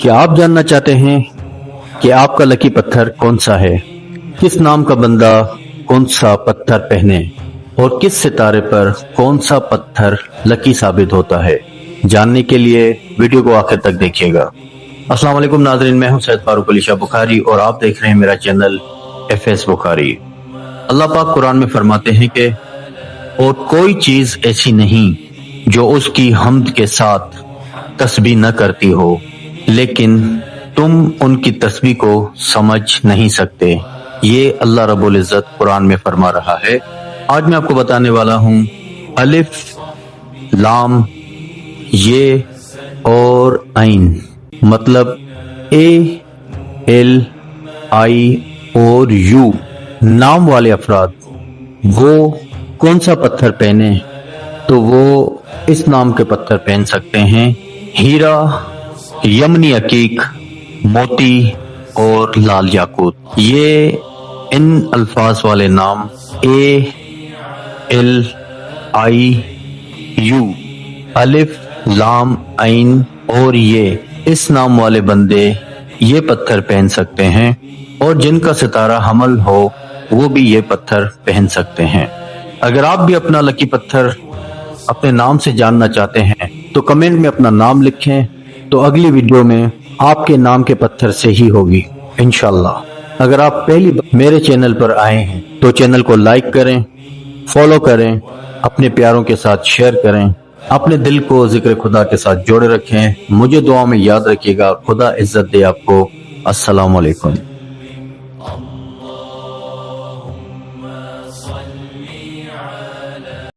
क्या आप जानना चाहते हैं कि आपका लकी पत्थर कौन सा है? किस नाम का बंदा कौन सा पत्थर पहने और किस सितारे पर कौन सा पत्थर लकी साबित होता है? जानने के लिए वीडियो को आखिर तक देखिएगा। अस्सलाम वालेकुम नाज़रीन, मैं हूं सैयद फारूक अली शाह बुखारी और आप देख रहे हैं मेरा चैनल एफएस बुखारी। अल्लाह पाक कुरान में फरमाते हैं कि और कोई चीज ऐसी नहीं जो उसकी हम्द के साथ तस्बीह न करती हो, लेकिन तुम उनकी तस्बीह को समझ नहीं सकते। ये अल्लाह रब्बुल इज्जत कुरान में फरमा रहा है। आज मैं आपको बताने वाला हूँ अलिफ, लाम, ये और ऐन, मतलब ए, एल, आई और यू नाम वाले अफराद वो कौन सा पत्थर पहने तो वो इस नाम के पत्थर पहन सकते हैं: हीरा, यमनी अकीक, मोती और लाल याकूत। ये इन अल्फाज वाले नाम ए, एल, आई, यू, अलिफ, लाम, ऐन और ये इस नाम वाले बंदे ये पत्थर पहन सकते हैं, और जिनका सितारा हमल हो वो भी ये पत्थर पहन सकते हैं। अगर आप भी अपना लकी पत्थर अपने नाम से जानना चाहते हैं तो कमेंट में अपना नाम लिखें, तो अगली वीडियो में आपके नाम के पत्थर से ही होगी इंशाल्लाह। अगर आप पहली बार मेरे चैनल पर आए हैं तो चैनल को लाइक करें, फॉलो करें, अपने प्यारों के साथ शेयर करें, अपने दिल को जिक्र खुदा के साथ जोड़े रखें। मुझे दुआ में याद रखिएगा। खुदा इज्जत दे आपको। अस्सलाम वालेकुम।